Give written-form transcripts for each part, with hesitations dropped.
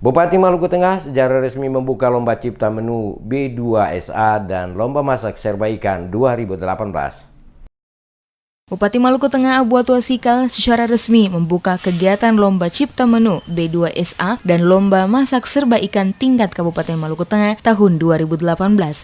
Bupati Maluku Tengah secara resmi membuka Lomba Cipta Menu B2SA dan Lomba Masak Serba Ikan 2018. Bupati Maluku Tengah Abu Atua Sikal secara resmi membuka kegiatan Lomba Cipta Menu B2SA dan Lomba Masak Serba Ikan tingkat Kabupaten Maluku Tengah tahun 2018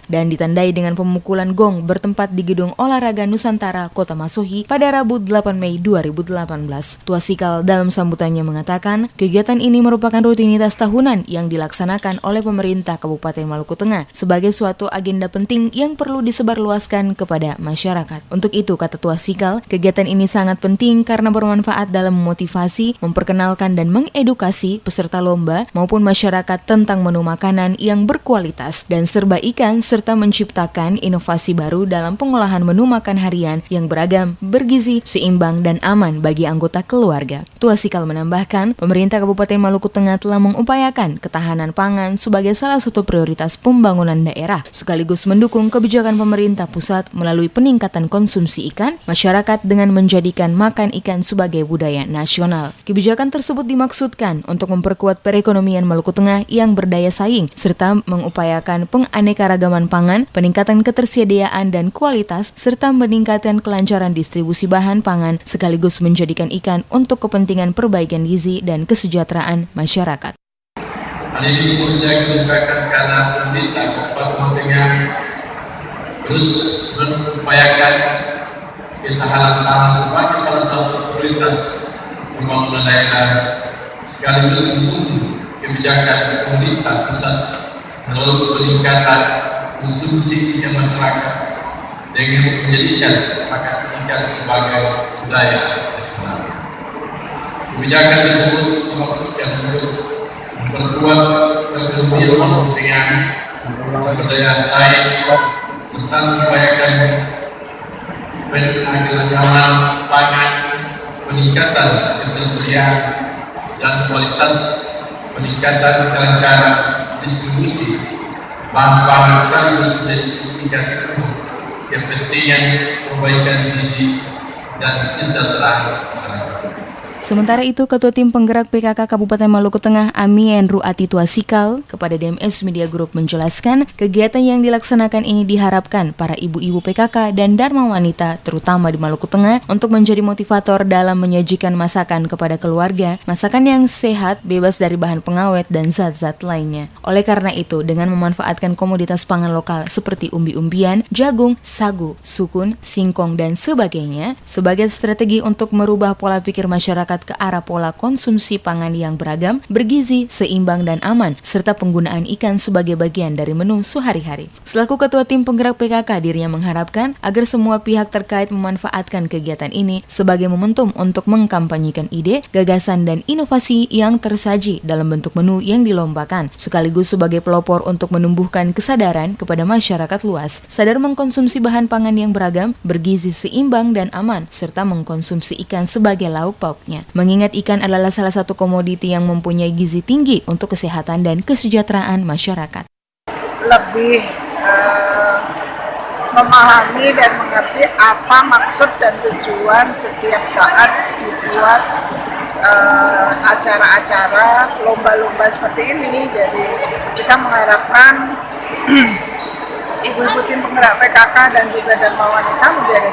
dan ditandai dengan pemukulan gong bertempat di Gedung Olahraga Nusantara Kota Masuhi pada Rabu 8 Mei 2018. Tua Sikal dalam sambutannya mengatakan kegiatan ini merupakan rutinitas tahunan yang dilaksanakan oleh pemerintah Kabupaten Maluku Tengah sebagai suatu agenda penting yang perlu disebarluaskan kepada masyarakat. Untuk itu, kata Tua Sikal, kegiatan ini sangat penting karena bermanfaat dalam memotivasi, memperkenalkan dan mengedukasi peserta lomba maupun masyarakat tentang menu makanan yang berkualitas dan serba ikan serta menciptakan inovasi baru dalam pengolahan menu makan harian yang beragam, bergizi, seimbang dan aman bagi anggota keluarga. Tua Sikal menambahkan, pemerintah Kabupaten Maluku Tengah telah mengupayakan ketahanan pangan sebagai salah satu prioritas pembangunan daerah, sekaligus mendukung kebijakan pemerintah pusat melalui peningkatan konsumsi ikan masyarakat dengan menjadikan makan ikan sebagai budaya nasional. Kebijakan tersebut dimaksudkan untuk memperkuat perekonomian Maluku Tengah yang berdaya saing, serta mengupayakan penganekaragaman pangan, peningkatan ketersediaan dan kualitas, serta meningkatkan kelancaran distribusi bahan pangan, sekaligus menjadikan ikan untuk kepentingan perbaikan gizi dan kesejahteraan masyarakat. Hal ini saya sampaikan karena pemerintah Kabupaten Tengah terus mengupayakan ketahanan pangan sebagai salah satu prioritas pembangunan daerah, sekaligus mendukung kebijakan pemerintah pusat melalui peningkatan konsumsi ikan masyarakat dengan menjadikan makan ikan sebagai budaya nasional. Kebijakan tersebut dimaksudkan untuk memperkuat perekonomian Maluku Tengah berdaya saing serta mengupayakan penanggulangan pangan, peningkatan ketersediaan dan kualitas, peningkatan kelancaran distribusi bahan pangan sekaligus meningkatkan kepentingan perbaikan gizi dan kesejahteraan masyarakat. Sementara itu, Ketua Tim Penggerak PKK Kabupaten Maluku Tengah Amien Ruati Tua Sikal kepada DMS Media Group menjelaskan kegiatan yang dilaksanakan ini diharapkan para ibu-ibu PKK dan Dharma Wanita terutama di Maluku Tengah untuk menjadi motivator dalam menyajikan masakan kepada keluarga, masakan yang sehat, bebas dari bahan pengawet dan zat-zat lainnya. Oleh karena itu, dengan memanfaatkan komoditas pangan lokal seperti umbi-umbian, jagung, sagu, sukun, singkong dan sebagainya sebagai strategi untuk merubah pola pikir masyarakat ke arah pola konsumsi pangan yang beragam, bergizi, seimbang dan aman, serta penggunaan ikan sebagai bagian dari menu sehari-hari. Selaku Ketua Tim Penggerak PKK, dirinya mengharapkan agar semua pihak terkait memanfaatkan kegiatan ini sebagai momentum untuk mengkampanyekan ide, gagasan dan inovasi yang tersaji dalam bentuk menu yang dilombakan, sekaligus sebagai pelopor untuk menumbuhkan kesadaran kepada masyarakat luas, sadar mengkonsumsi bahan pangan yang beragam, bergizi, seimbang dan aman, serta mengkonsumsi ikan sebagai lauk pauknya. Mengingat ikan adalah salah satu komoditi yang mempunyai gizi tinggi untuk kesehatan dan kesejahteraan masyarakat. Lebih memahami dan mengerti apa maksud dan tujuan setiap saat dibuat acara-acara lomba-lomba seperti ini. Jadi kita mengharapkan ibu-ibu tim penggerak PKK dan juga Dharma Wanita menjadi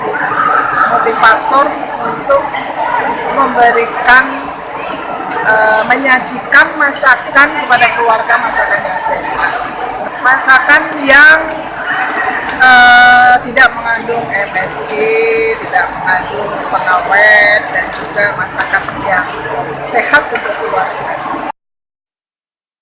motivator untuk memberikan menyajikan masakan kepada keluarga, masakan yang sehat, masakan yang tidak mengandung MSG, tidak mengandung pengawet, dan juga masakan yang sehat untuk keluarga.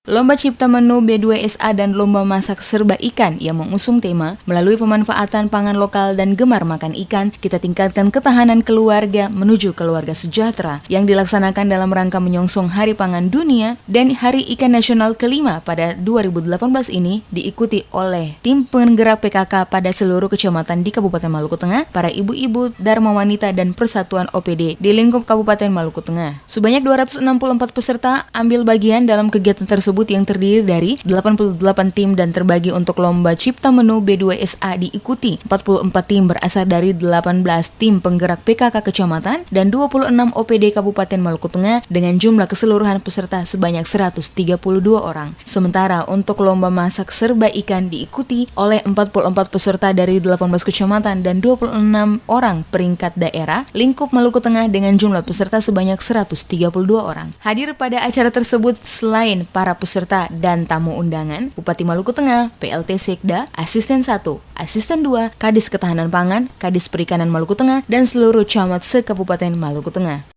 Lomba Cipta Menu B2SA dan Lomba Masak Serba Ikan yang mengusung tema melalui pemanfaatan pangan lokal dan gemar makan ikan, kita tingkatkan ketahanan keluarga menuju keluarga sejahtera yang dilaksanakan dalam rangka menyongsong Hari Pangan Dunia dan Hari Ikan Nasional kelima pada 2018 ini diikuti oleh tim penggerak PKK pada seluruh kecamatan di Kabupaten Maluku Tengah, para ibu-ibu, Dharma Wanita dan Persatuan OPD di lingkup Kabupaten Maluku Tengah. Sebanyak 264 peserta ambil bagian dalam kegiatan tersebut tersebut yang terdiri dari 88 tim dan terbagi untuk lomba cipta menu B2SA diikuti 44 tim berasal dari 18 tim penggerak PKK kecamatan dan 26 OPD Kabupaten Maluku Tengah dengan jumlah keseluruhan peserta sebanyak 132 orang. Sementara untuk lomba masak serba ikan diikuti oleh 44 peserta dari 18 kecamatan dan 26 orang peringkat daerah lingkup Maluku Tengah dengan jumlah peserta sebanyak 132 orang. Hadir pada acara tersebut selain para peserta dan tamu undangan, Bupati Maluku Tengah, PLT Sekda, Asisten 1, Asisten 2, Kadis Ketahanan Pangan, Kadis Perikanan Maluku Tengah, dan seluruh camat se-Kabupaten Maluku Tengah.